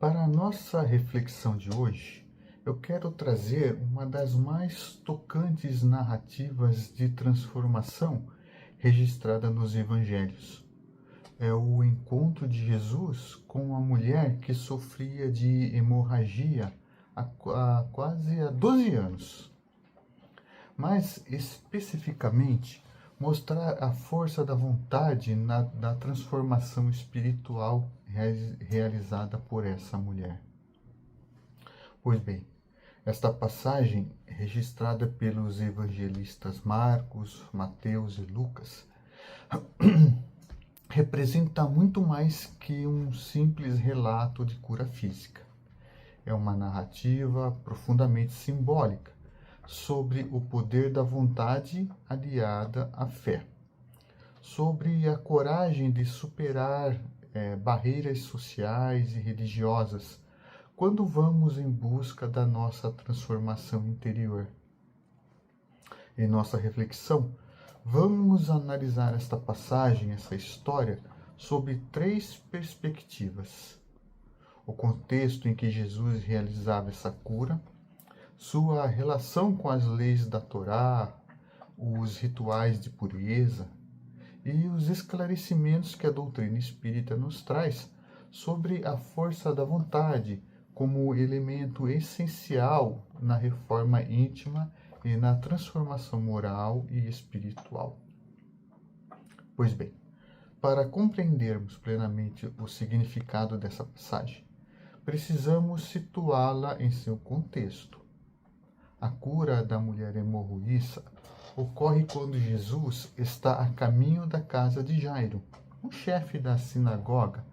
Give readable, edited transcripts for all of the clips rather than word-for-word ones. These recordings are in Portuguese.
Para a nossa reflexão de hoje, eu quero trazer uma das mais tocantes narrativas de transformação registrada nos Evangelhos. É o encontro de Jesus com uma mulher que sofria de hemorragia há quase 12 anos. Mas, especificamente, mostrar a força da vontade da transformação espiritual realizada por essa mulher. Pois bem, esta passagem, registrada pelos evangelistas Marcos, Mateus e Lucas, representa muito mais que um simples relato de cura física. É uma narrativa profundamente simbólica sobre o poder da vontade aliada à fé, sobre a coragem de superar barreiras sociais e religiosas quando vamos em busca da nossa transformação interior. Em nossa reflexão, vamos analisar esta passagem, essa história, sob 3 perspectivas: o contexto em que Jesus realizava essa cura, sua relação com as leis da Torá, os rituais de pureza e os esclarecimentos que a doutrina espírita nos traz sobre a força da vontade como elemento essencial na reforma íntima e na transformação moral e espiritual. Pois bem, para compreendermos plenamente o significado dessa passagem, precisamos situá-la em seu contexto. A cura da mulher hemorroíça ocorre quando Jesus está a caminho da casa de Jairo, um chefe da sinagoga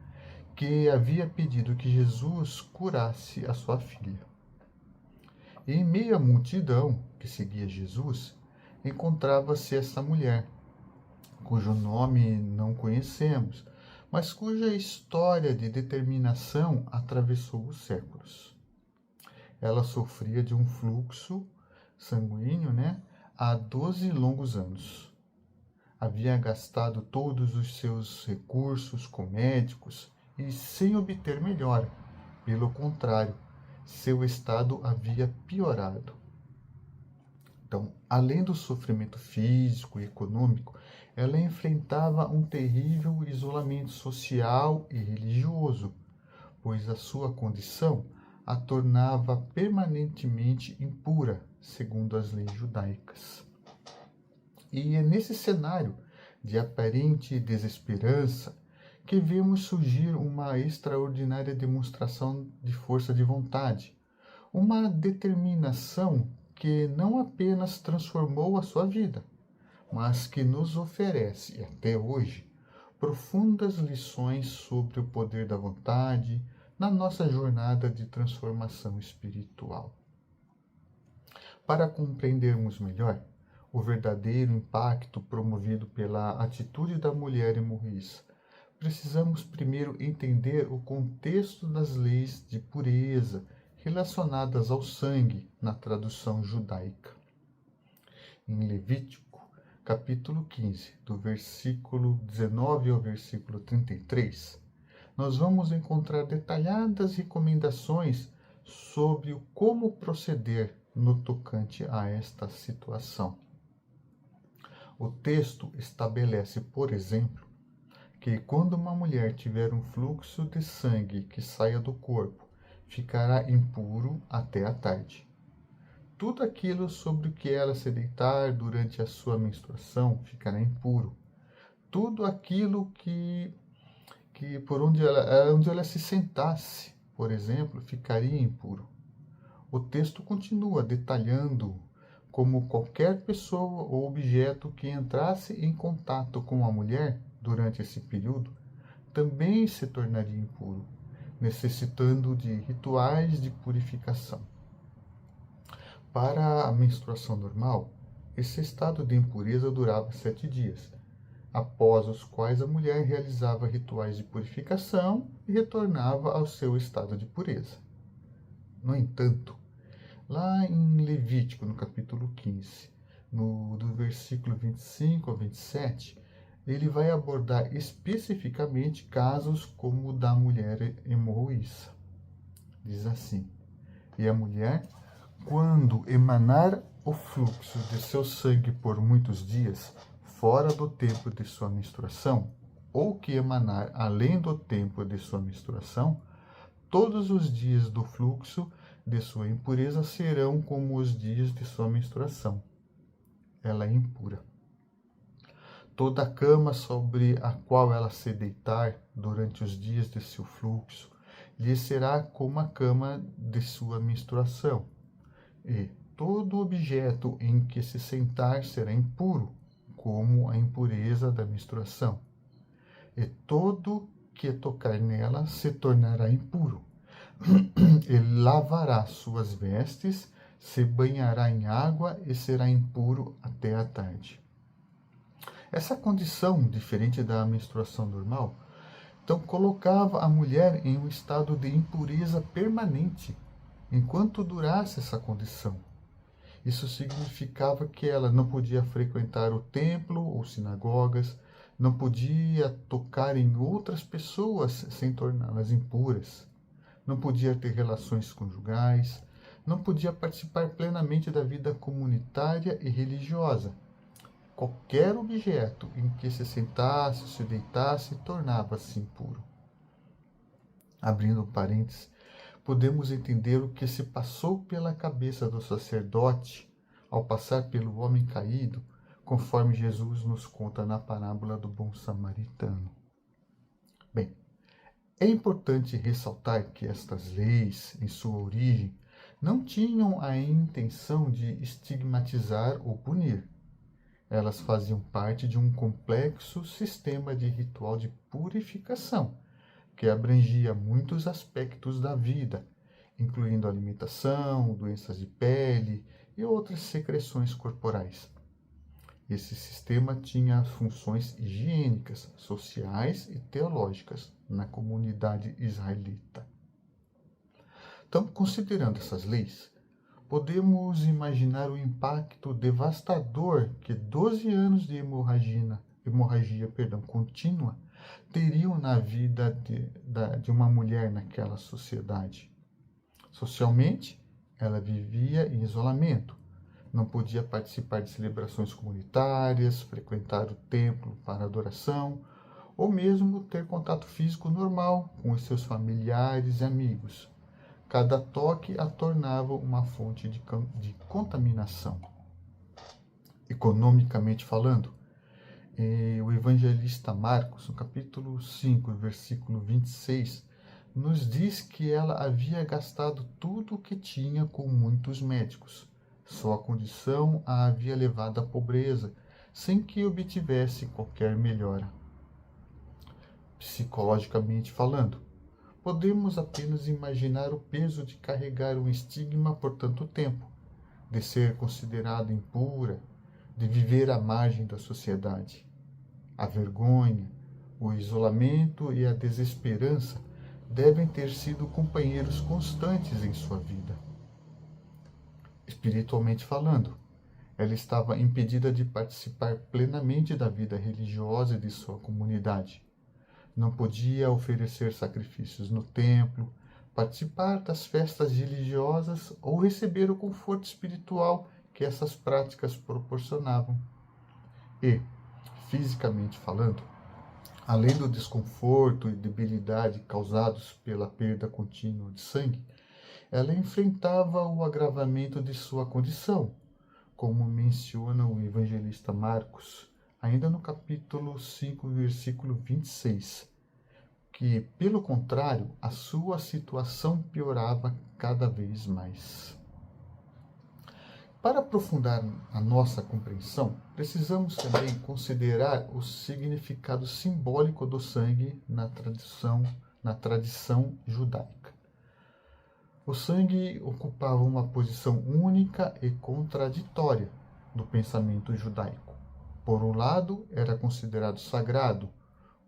que havia pedido que Jesus curasse a sua filha. E em meio à multidão que seguia Jesus, encontrava-se essa mulher, cujo nome não conhecemos, mas cuja história de determinação atravessou os séculos. Ela sofria de um fluxo sanguíneo, há 12 longos anos. Havia gastado todos os seus recursos com médicos e sem obter melhora. Pelo contrário, seu estado havia piorado. Então, além do sofrimento físico e econômico, ela enfrentava um terrível isolamento social e religioso, pois a sua condição a tornava permanentemente impura, segundo as leis judaicas. E é nesse cenário de aparente desesperança que vemos surgir uma extraordinária demonstração de força de vontade, uma determinação que não apenas transformou a sua vida, mas que nos oferece, até hoje, profundas lições sobre o poder da vontade na nossa jornada de transformação espiritual. Para compreendermos melhor o verdadeiro impacto promovido pela atitude da mulher hemorroíça, precisamos primeiro entender o contexto das leis de pureza relacionadas ao sangue na tradução judaica. Em Levítico, capítulo 15, do versículo 19 ao versículo 33, nós vamos encontrar detalhadas recomendações sobre como proceder no tocante a esta situação. O texto estabelece, por exemplo, que quando uma mulher tiver um fluxo de sangue que saia do corpo, ficará impuro até a tarde. Tudo aquilo sobre o que ela se deitar durante a sua menstruação ficará impuro. Tudo aquilo que por onde ela se sentasse, por exemplo, ficaria impuro. O texto continua detalhando como qualquer pessoa ou objeto que entrasse em contato com a mulher durante esse período também se tornaria impuro, necessitando de rituais de purificação. Para a menstruação normal, esse estado de impureza durava 7 dias, após os quais a mulher realizava rituais de purificação e retornava ao seu estado de pureza. No entanto, lá em Levítico, no capítulo 15, do versículo 25 ao 27, ele vai abordar especificamente casos como o da mulher hemorroíça. diz assim: E a mulher, quando emanar o fluxo de seu sangue por muitos dias, fora do tempo de sua menstruação, ou que emanar além do tempo de sua menstruação, todos os dias do fluxo de sua impureza serão como os dias de sua menstruação. Ela é impura. Toda a cama sobre a qual ela se deitar durante os dias de seu fluxo lhe será como a cama de sua menstruação, e todo objeto em que se sentar será impuro, como a impureza da menstruação, e todo que tocar nela se tornará impuro. Ele lavará suas vestes, se banhará em água e será impuro até a tarde. Essa condição, diferente da menstruação normal, então colocava a mulher em um estado de impureza permanente, enquanto durasse essa condição. Isso significava que ela não podia frequentar o templo ou sinagogas, não podia tocar em outras pessoas sem torná-las impuras, não podia ter relações conjugais, não podia participar plenamente da vida comunitária e religiosa. Qualquer objeto em que se sentasse ou se deitasse tornava-se impuro. Abrindo parênteses, podemos entender o que se passou pela cabeça do sacerdote ao passar pelo homem caído, conforme Jesus nos conta na parábola do bom samaritano. Bem, é importante ressaltar que estas leis, em sua origem, não tinham a intenção de estigmatizar ou punir. Elas faziam parte de um complexo sistema de ritual de purificação, que abrangia muitos aspectos da vida, incluindo alimentação, doenças de pele e outras secreções corporais. Esse sistema tinha funções higiênicas, sociais e teológicas na comunidade israelita. Então, considerando essas leis, podemos imaginar o impacto devastador que 12 anos de hemorragia contínua teriam na vida de uma mulher naquela sociedade. Socialmente, ela vivia em isolamento, não podia participar de celebrações comunitárias, frequentar o templo para adoração, ou mesmo ter contato físico normal com os seus familiares e amigos. Cada toque a tornava uma fonte de contaminação. Economicamente falando, o evangelista Marcos, no capítulo 5, versículo 26, nos diz que ela havia gastado tudo o que tinha com muitos médicos. Sua condição a havia levado à pobreza, sem que obtivesse qualquer melhora. Psicologicamente falando, podemos apenas imaginar o peso de carregar um estigma por tanto tempo, de ser considerada impura, de viver à margem da sociedade. A vergonha, o isolamento e a desesperança devem ter sido companheiros constantes em sua vida. Espiritualmente falando, ela estava impedida de participar plenamente da vida religiosa de sua comunidade. Não podia oferecer sacrifícios no templo, participar das festas religiosas ou receber o conforto espiritual que essas práticas proporcionavam. E, fisicamente falando, além do desconforto e debilidade causados pela perda contínua de sangue, ela enfrentava o agravamento de sua condição, como menciona o evangelista Marcos, ainda no capítulo 5, versículo 26, que, pelo contrário, a sua situação piorava cada vez mais. Para aprofundar a nossa compreensão, precisamos também considerar o significado simbólico do sangue na tradição judaica. O sangue ocupava uma posição única e contraditória no pensamento judaico. Por um lado, era considerado sagrado,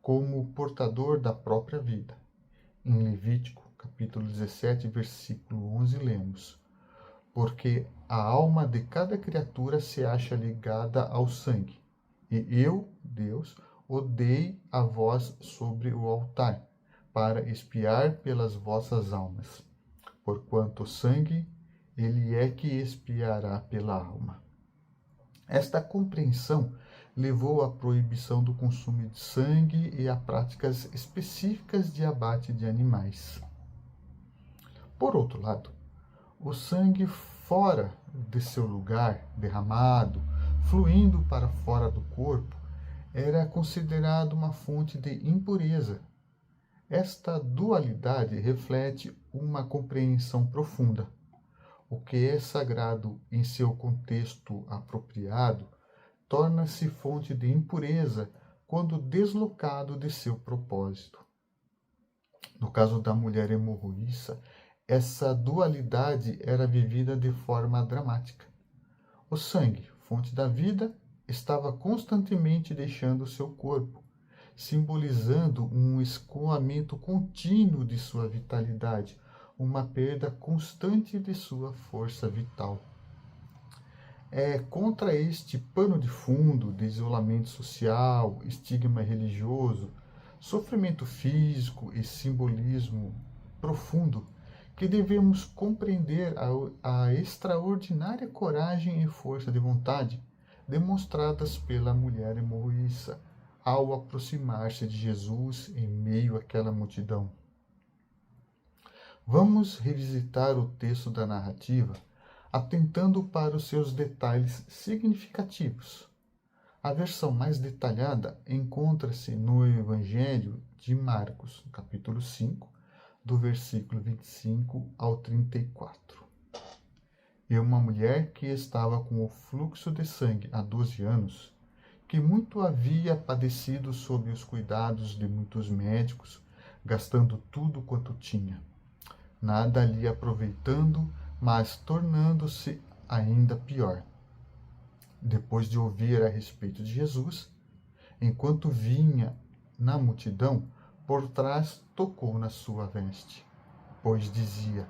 como portador da própria vida. Em Levítico, capítulo 17, versículo 11, lemos: Porque a alma de cada criatura se acha ligada ao sangue, e eu, Deus, o dei a vós sobre o altar, para expiar pelas vossas almas. porquanto o sangue ele é que expiará pela alma. Esta compreensão levou à proibição do consumo de sangue e a práticas específicas de abate de animais. Por outro lado, o sangue fora de seu lugar, derramado, fluindo para fora do corpo, era considerado uma fonte de impureza. Esta dualidade reflete uma compreensão profunda. O que é sagrado em seu contexto apropriado torna-se fonte de impureza quando deslocado de seu propósito. No caso da mulher hemorroíça, essa dualidade era vivida de forma dramática. O sangue, fonte da vida, estava constantemente deixando seu corpo, simbolizando um escoamento contínuo de sua vitalidade, uma perda constante de sua força vital. É contra este pano de fundo de isolamento social, estigma religioso, sofrimento físico e simbolismo profundo que devemos compreender a extraordinária coragem e força de vontade demonstradas pela mulher hemorroíça ao aproximar-se de Jesus em meio àquela multidão. Vamos revisitar o texto da narrativa, atentando para os seus detalhes significativos. A versão mais detalhada encontra-se no Evangelho de Marcos, capítulo 5, do versículo 25 ao 34. E uma mulher que estava com o fluxo de sangue há 12 anos, que muito havia padecido sob os cuidados de muitos médicos, gastando tudo quanto tinha, nada lhe aproveitando, mas tornando-se ainda pior. Depois de ouvir a respeito de Jesus, enquanto vinha na multidão, por trás tocou na sua veste, pois dizia: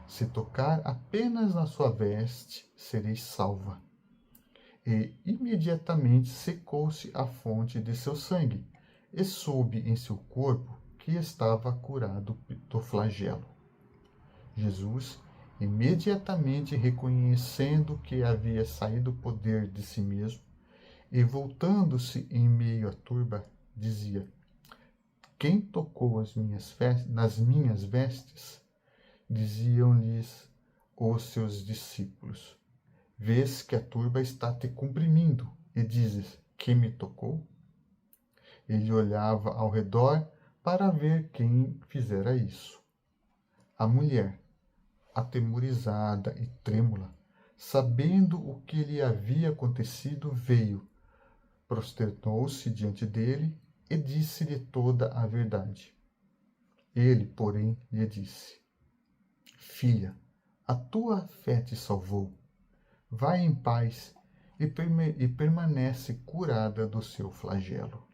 se tocar apenas na sua veste, serei salva. E imediatamente secou-se a fonte de seu sangue, e soube em seu corpo que estava curado do flagelo. Jesus, imediatamente reconhecendo que havia saído o poder de si mesmo, e voltando-se em meio à turba, dizia: quem tocou nas minhas vestes? Diziam-lhes os seus discípulos: vês que a turba está te comprimindo, e dizes: quem me tocou? Ele olhava ao redor para ver quem fizera isso. A mulher, atemorizada e trêmula, sabendo o que lhe havia acontecido, veio, prosternou-se diante dele e disse-lhe toda a verdade. Ele, porém, lhe disse: filha, a tua fé te salvou. Vai em paz e permanece curada do seu flagelo.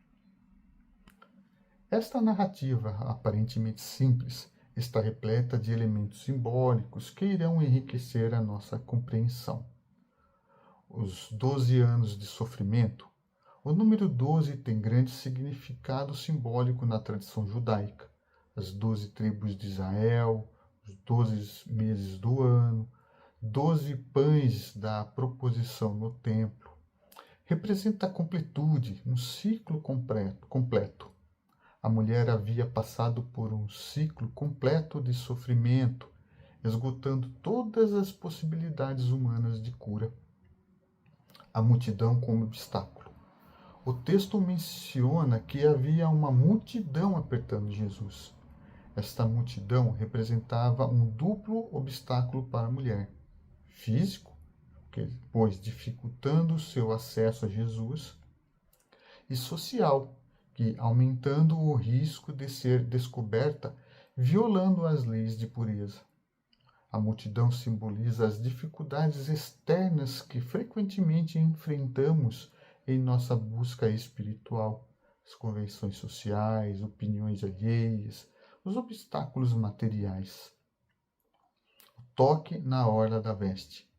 Esta narrativa, aparentemente simples, está repleta de elementos simbólicos que irão enriquecer a nossa compreensão. Os 12 anos de sofrimento. O número 12 tem grande significado simbólico na tradição judaica. As 12 tribos de Israel, os 12 meses do ano, 12 pães da proposição no templo. Representa a completude, um ciclo completo. A mulher havia passado por um ciclo completo de sofrimento, esgotando todas as possibilidades humanas de cura. A multidão como obstáculo. O texto menciona que havia uma multidão apertando Jesus. Esta multidão representava um duplo obstáculo para a mulher: físico, pois dificultando seu acesso a Jesus, e social, que aumentando o risco de ser descoberta, violando as leis de pureza. A multidão simboliza as dificuldades externas que frequentemente enfrentamos em nossa busca espiritual, as convenções sociais, opiniões alheias, os obstáculos materiais. O toque na orla da veste.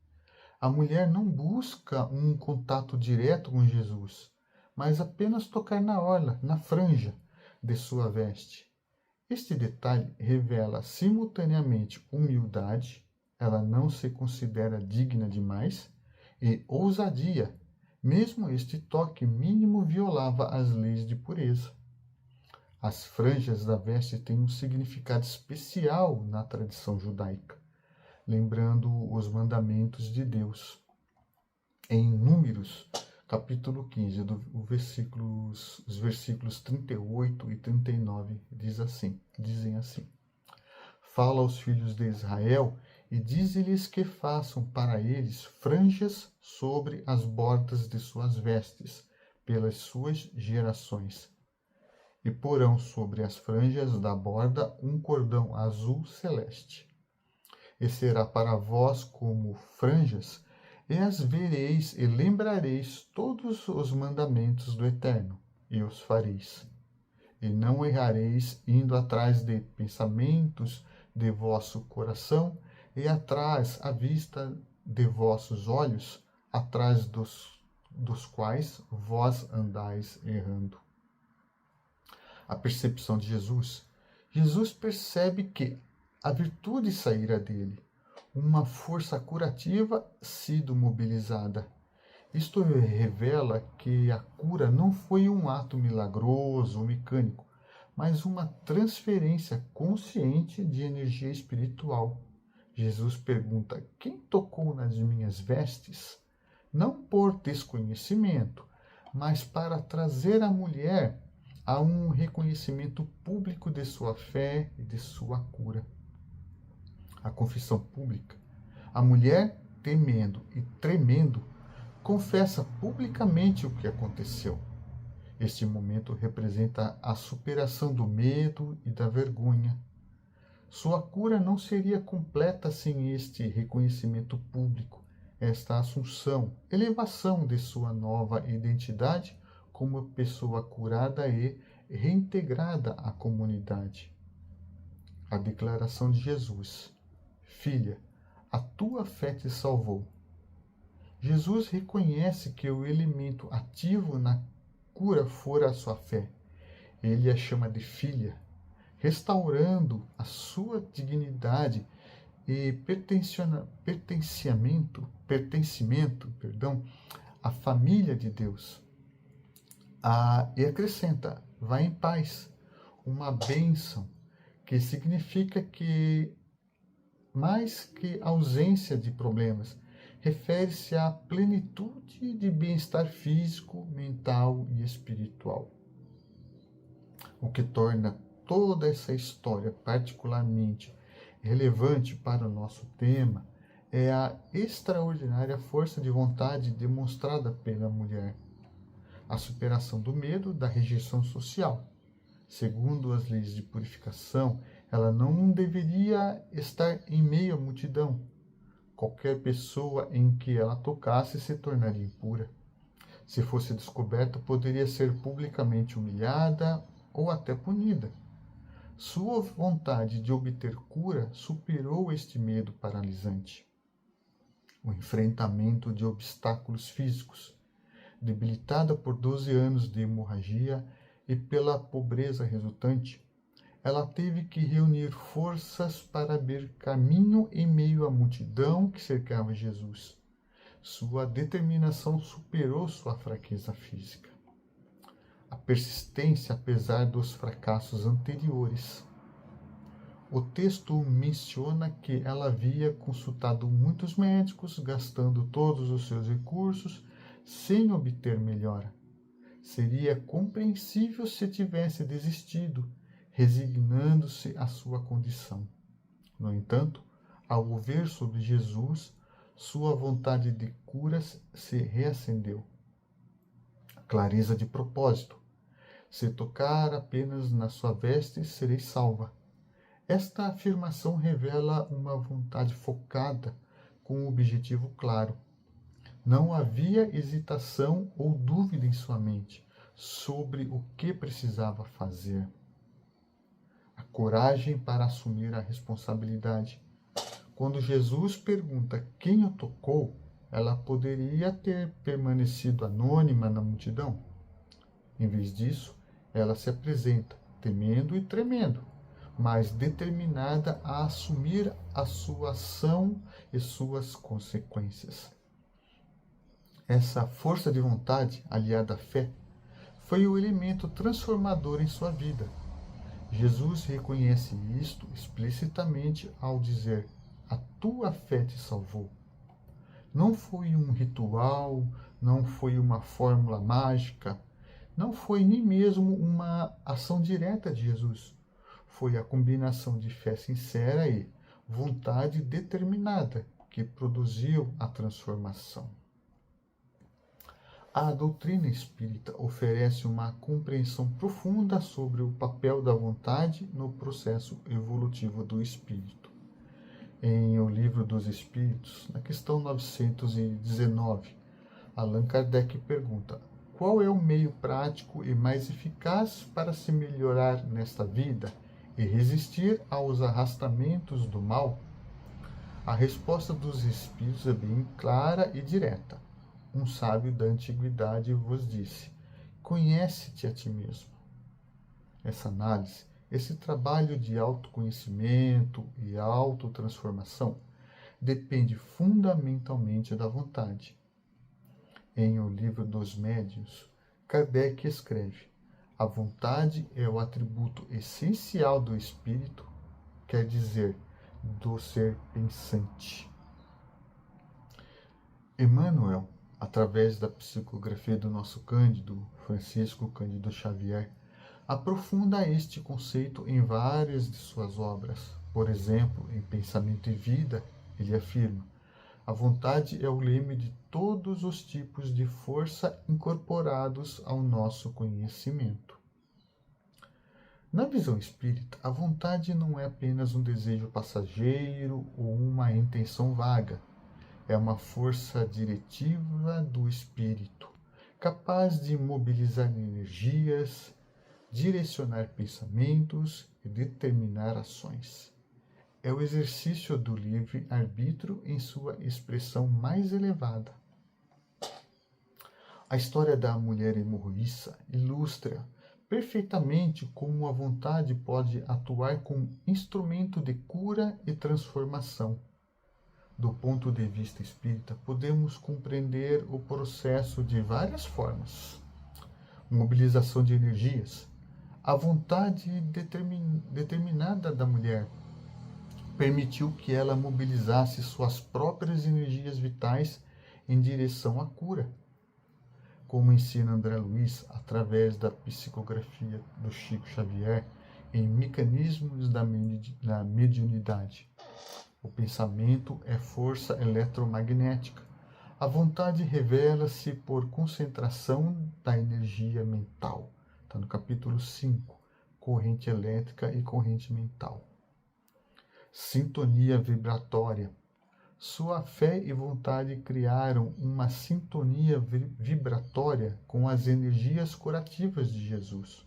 A mulher não busca um contato direto com Jesus, mas apenas tocar na orla, na franja de sua veste. Este detalhe revela simultaneamente humildade, ela não se considera digna demais, e ousadia, mesmo este toque mínimo violava as leis de pureza. As franjas da veste têm um significado especial na tradição judaica, lembrando os mandamentos de Deus. Em Números, capítulo 15, os versículos 38 e 39, dizem assim: Fala aos filhos de Israel e dize-lhes que façam para eles franjas sobre as bordas de suas vestes, pelas suas gerações. E porão sobre as franjas da borda um cordão azul celeste. E será para vós como franjas, e as vereis e lembrareis todos os mandamentos do Eterno, e os fareis. E não errareis indo atrás de pensamentos de vosso coração, e atrás à vista de vossos olhos, atrás dos quais vós andais errando. A percepção de Jesus. Jesus percebe que a virtude saíra dele, uma força curativa sido mobilizada. Isto revela que a cura não foi um ato milagroso ou mecânico, mas uma transferência consciente de energia espiritual. Jesus pergunta: quem tocou nas minhas vestes? Não por desconhecimento, mas para trazer a mulher a um reconhecimento público de sua fé e de sua cura. A confissão pública. A mulher, temendo e tremendo, confessa publicamente o que aconteceu. Este momento representa a superação do medo e da vergonha. Sua cura não seria completa sem este reconhecimento público, esta assunção, elevação de sua nova identidade como pessoa curada e reintegrada à comunidade. A declaração de Jesus: Filha, a tua fé te salvou. Jesus reconhece que o elemento ativo na cura fora a sua fé. Ele a chama de filha, restaurando a sua dignidade e pertencimento à família de Deus. E acrescenta: vá em paz, uma bênção, que significa que, mais que ausência de problemas, refere-se à plenitude de bem-estar físico, mental e espiritual. O que torna toda essa história particularmente relevante para o nosso tema é a extraordinária força de vontade demonstrada pela mulher. A superação do medo da rejeição social. Segundo as leis de purificação, ela não deveria estar em meio à multidão. Qualquer pessoa em que ela tocasse se tornaria impura. Se fosse descoberta, poderia ser publicamente humilhada ou até punida. Sua vontade de obter cura superou este medo paralisante. O enfrentamento de obstáculos físicos. Debilitada por 12 anos de hemorragia e pela pobreza resultante, ela teve que reunir forças para abrir caminho em meio à multidão que cercava Jesus. Sua determinação superou sua fraqueza física. A persistência apesar dos fracassos anteriores. O texto menciona que ela havia consultado muitos médicos, gastando todos os seus recursos, sem obter melhora. Seria compreensível se tivesse desistido, resignando-se à sua condição. No entanto, ao ouvir sobre Jesus, sua vontade de cura se reacendeu. Clareza de propósito. Se tocar apenas na sua veste, serei salva. Esta afirmação revela uma vontade focada, com um objetivo claro. Não havia hesitação ou dúvida em sua mente sobre o que precisava fazer. A coragem para assumir a responsabilidade. Quando Jesus pergunta quem o tocou, ela poderia ter permanecido anônima na multidão. Em vez disso, ela se apresenta, temendo e tremendo. mas determinada a assumir a sua ação e suas consequências. Essa força de vontade, aliada à fé, foi o elemento transformador em sua vida. Jesus reconhece isto explicitamente ao dizer: "A tua fé te salvou". Não foi um ritual, não foi uma fórmula mágica, não foi nem mesmo uma ação direta de Jesus. Foi a combinação de fé sincera e vontade determinada que produziu a transformação. A doutrina espírita oferece uma compreensão profunda sobre o papel da vontade no processo evolutivo do espírito. Em O Livro dos Espíritos, na questão 919, Allan Kardec pergunta: qual é o meio prático e mais eficaz para se melhorar nesta vida e resistir aos arrastamentos do mal? A resposta dos Espíritos é bem clara e direta. Um sábio da antiguidade vos disse: conhece-te a ti mesmo. Essa análise, esse trabalho de autoconhecimento e autotransformação depende fundamentalmente da vontade. Em O Livro dos Médiuns, Kardec escreve: a vontade é o atributo essencial do espírito, quer dizer, do ser pensante. Emmanuel, através da psicografia do nosso Cândido, Francisco Cândido Xavier, aprofunda este conceito em várias de suas obras. Por exemplo, em Pensamento e Vida, ele afirma: a vontade é o leme de todos os tipos de força incorporados ao nosso conhecimento. Na visão espírita, a vontade não é apenas um desejo passageiro ou uma intenção vaga. É uma força diretiva do espírito, capaz de mobilizar energias, direcionar pensamentos e determinar ações. É o exercício do livre-arbítrio em sua expressão mais elevada. A história da mulher hemorroíça ilustra perfeitamente como a vontade pode atuar como instrumento de cura e transformação. Do ponto de vista espírita, podemos compreender o processo de várias formas. Mobilização de energias. A vontade determinada da mulher permitiu que ela mobilizasse suas próprias energias vitais em direção à cura. Como ensina André Luiz, através da psicografia do Chico Xavier, em Mecanismos da Mediunidade. O pensamento é força eletromagnética. A vontade revela-se por concentração da energia mental. Está no capítulo 5, corrente elétrica e corrente mental. Sintonia vibratória. Sua fé e vontade criaram uma sintonia vibratória com as energias curativas de Jesus.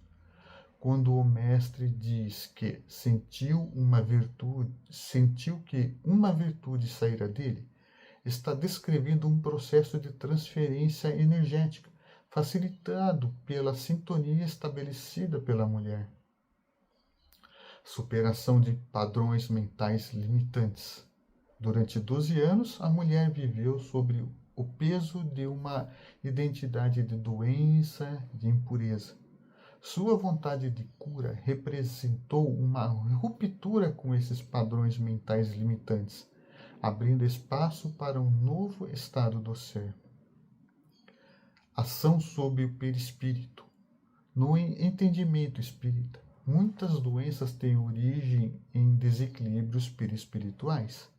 Quando o mestre diz que sentiu que uma virtude saíra dele, está descrevendo um processo de transferência energética, facilitado pela sintonia estabelecida pela mulher. Superação de padrões mentais limitantes. Durante 12 anos, a mulher viveu sob o peso de uma identidade de doença, de impureza. Sua vontade de cura representou uma ruptura com esses padrões mentais limitantes, abrindo espaço para um novo estado do ser. Ação sobre o perispírito. No entendimento espírita, muitas doenças têm origem em desequilíbrios perispirituais.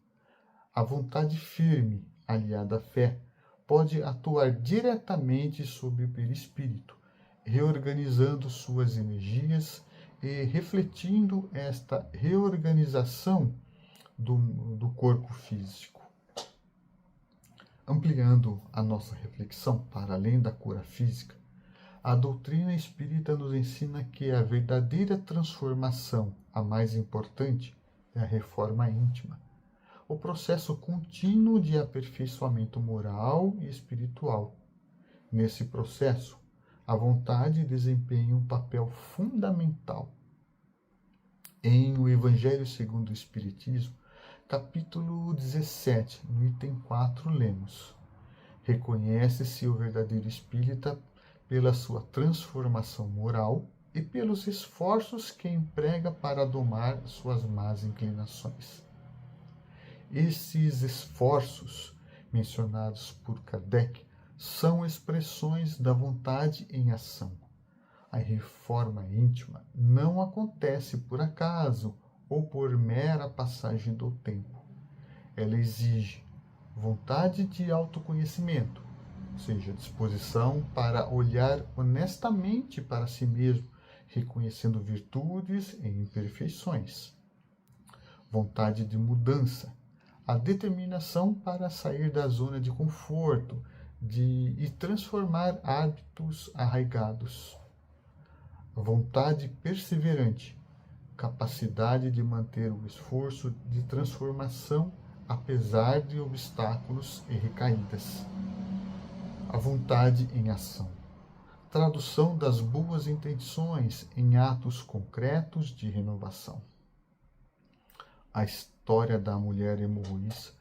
A vontade firme, aliada à fé, pode atuar diretamente sobre o perispírito, reorganizando suas energias e refletindo esta reorganização do corpo físico. Ampliando a nossa reflexão para além da cura física, a doutrina espírita nos ensina que a verdadeira transformação, a mais importante, é a reforma íntima, o processo contínuo de aperfeiçoamento moral e espiritual. Nesse processo, a vontade desempenha um papel fundamental. Em O Evangelho segundo o Espiritismo, capítulo 17, no item 4, lemos: reconhece-se o verdadeiro espírita pela sua transformação moral e pelos esforços que emprega para domar suas más inclinações. Esses esforços, mencionados por Kardec, são expressões da vontade em ação. A reforma íntima não acontece por acaso ou por mera passagem do tempo. Ela exige vontade de autoconhecimento, ou seja, disposição para olhar honestamente para si mesmo, reconhecendo virtudes e imperfeições. Vontade de mudança, a determinação para sair da zona de conforto e transformar hábitos arraigados. Vontade perseverante, capacidade de manter o esforço de transformação apesar de obstáculos e recaídas. A vontade em ação, tradução das boas intenções em atos concretos de renovação. A história da mulher hemorroíça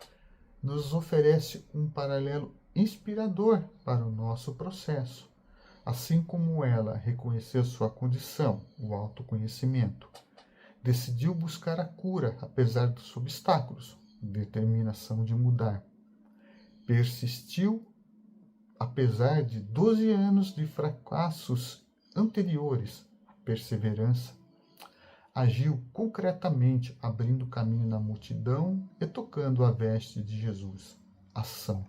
nos oferece um paralelo inspirador para o nosso processo. Assim como ela reconheceu sua condição, o autoconhecimento, decidiu buscar a cura apesar dos obstáculos, determinação de mudar. Persistiu apesar de 12 anos de fracassos anteriores, perseverança. Agiu concretamente, abrindo caminho na multidão e tocando a veste de Jesus. Ação.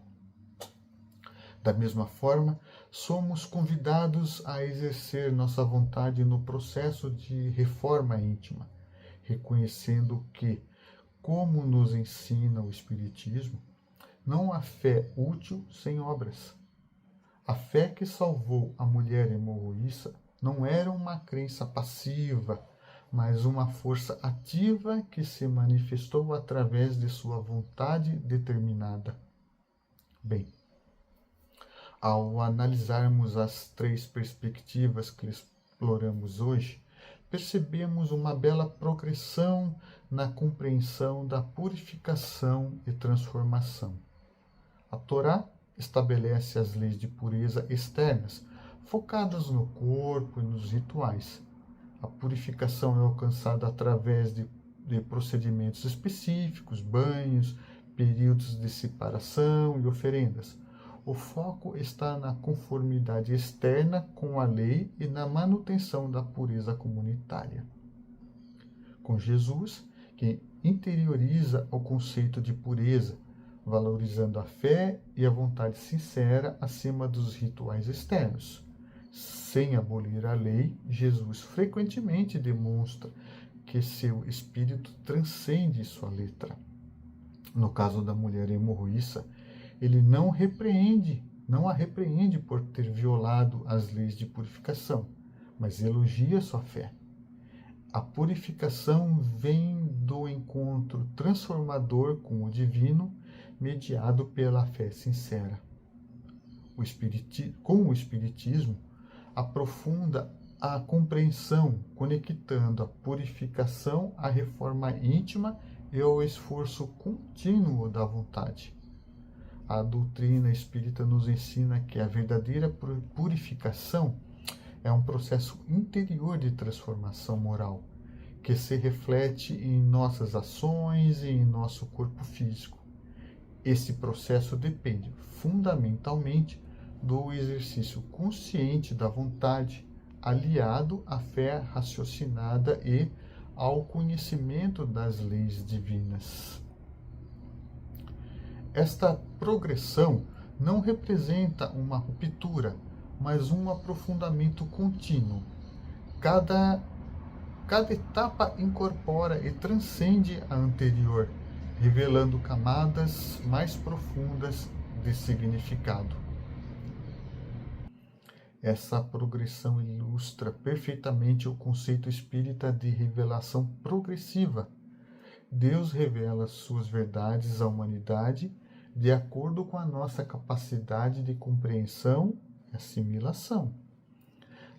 Da mesma forma, somos convidados a exercer nossa vontade no processo de reforma íntima, reconhecendo que, como nos ensina o Espiritismo, não há fé útil sem obras. A fé que salvou a mulher hemorroíça não era uma crença passiva, mas uma força ativa que se manifestou através de sua vontade determinada. Bem, ao analisarmos as 3 perspectivas que exploramos hoje, percebemos uma bela progressão na compreensão da purificação e transformação. A Torá estabelece as leis de pureza externas, focadas no corpo e nos rituais. A purificação é alcançada através de procedimentos específicos, banhos, períodos de separação e oferendas. O foco está na conformidade externa com a lei e na manutenção da pureza comunitária. Com Jesus, que interioriza o conceito de pureza, valorizando a fé e a vontade sincera acima dos rituais externos. Sem abolir a lei, Jesus frequentemente demonstra que seu espírito transcende sua letra. No caso da mulher hemorroíça, ele não a repreende por ter violado as leis de purificação, mas elogia sua fé. A purificação vem do encontro transformador com o divino, mediado pela fé sincera. Com o Espiritismo, aprofunda a compreensão, conectando a purificação à reforma íntima e ao esforço contínuo da vontade. A doutrina espírita nos ensina que a verdadeira purificação é um processo interior de transformação moral, que se reflete em nossas ações e em nosso corpo físico. Esse processo depende fundamentalmente do exercício consciente da vontade, aliado à fé raciocinada e ao conhecimento das leis divinas. Esta progressão não representa uma ruptura, mas um aprofundamento contínuo. Cada etapa incorpora e transcende a anterior, revelando camadas mais profundas de significado. Essa progressão ilustra perfeitamente o conceito espírita de revelação progressiva. Deus revela suas verdades à humanidade de acordo com a nossa capacidade de compreensão e assimilação.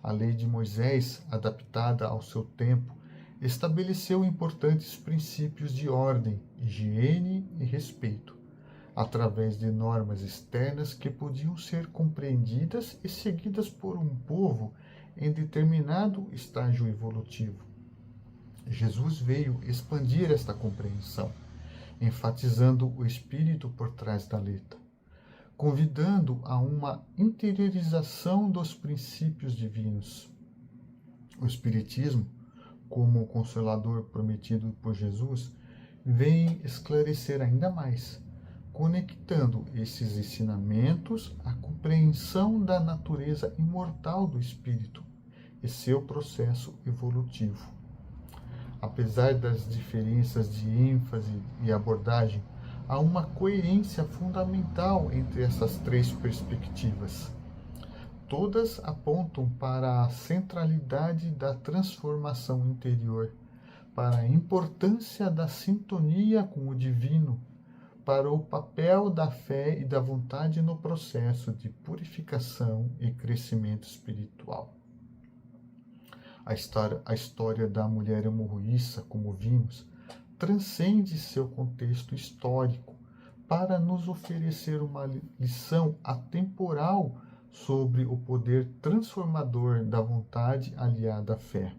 A lei de Moisés, adaptada ao seu tempo, estabeleceu importantes princípios de ordem, higiene e respeito, através de normas externas que podiam ser compreendidas e seguidas por um povo em determinado estágio evolutivo. Jesus veio expandir esta compreensão, enfatizando o espírito por trás da letra, convidando a uma interiorização dos princípios divinos. O Espiritismo, como o Consolador prometido por Jesus, vem esclarecer ainda mais, conectando esses ensinamentos à compreensão da natureza imortal do espírito e seu processo evolutivo. Apesar das diferenças de ênfase e abordagem, há uma coerência fundamental entre essas três perspectivas. Todas apontam para a centralidade da transformação interior, para a importância da sintonia com o divino, para o papel da fé e da vontade no processo de purificação e crescimento espiritual. A história da mulher hemorroíça, como vimos, transcende seu contexto histórico para nos oferecer uma lição atemporal sobre o poder transformador da vontade aliada à fé.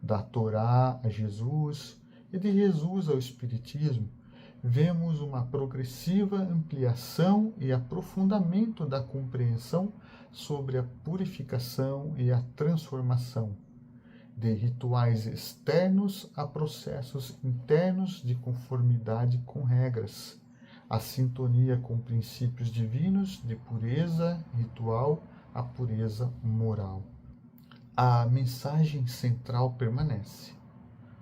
Da Torá a Jesus e de Jesus ao Espiritismo, vemos uma progressiva ampliação e aprofundamento da compreensão sobre a purificação e a transformação, de rituais externos a processos internos de conformidade com regras, a sintonia com princípios divinos de pureza ritual a pureza moral. A mensagem central permanece.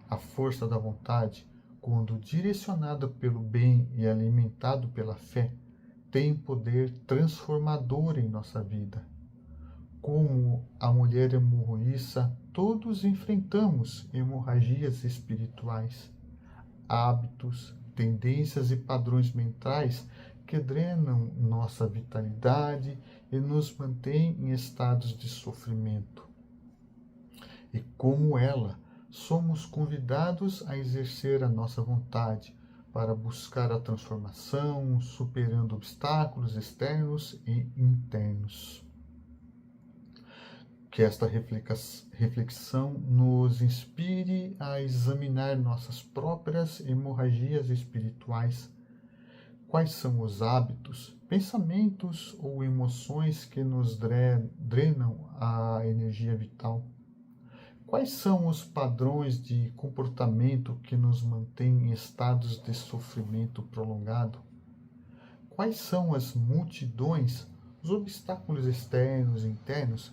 A força da vontade, quando direcionada pelo bem e alimentado pela fé, tem poder transformador em nossa vida. Como a mulher hemorroíça, todos enfrentamos hemorragias espirituais, hábitos, tendências e padrões mentais que drenam nossa vitalidade e nos mantêm em estados de sofrimento. E como ela, somos convidados a exercer a nossa vontade para buscar a transformação, superando obstáculos externos e internos. Que esta reflexão nos inspire a examinar nossas próprias hemorragias espirituais. Quais são os hábitos, pensamentos ou emoções que nos drenam a energia vital? Quais são os padrões de comportamento que nos mantêm em estados de sofrimento prolongado? Quais são as multidões, os obstáculos externos e internos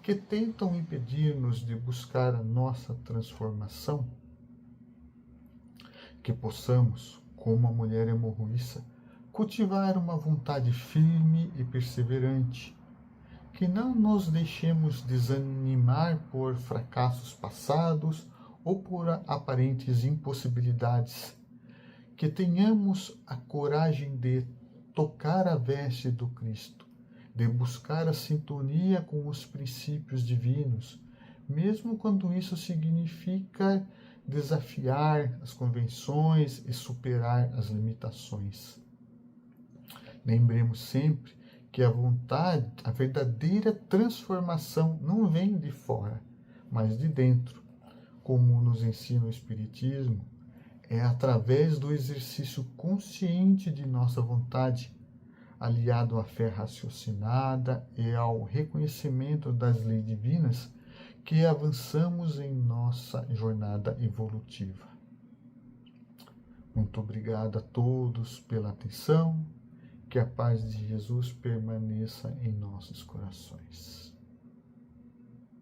que tentam impedir-nos de buscar a nossa transformação? Que possamos, como a mulher hemorroíça, cultivar uma vontade firme e perseverante, que não nos deixemos desanimar por fracassos passados ou por aparentes impossibilidades, que tenhamos a coragem de tocar a veste do Cristo, de buscar a sintonia com os princípios divinos, mesmo quando isso significa desafiar as convenções e superar as limitações. Lembremos sempre que a vontade, a verdadeira transformação não vem de fora, mas de dentro. Como nos ensina o Espiritismo, é através do exercício consciente de nossa vontade, aliado à fé raciocinada e ao reconhecimento das leis divinas, que avançamos em nossa jornada evolutiva. Muito obrigado a todos pela atenção. Que a paz de Jesus permaneça em nossos corações.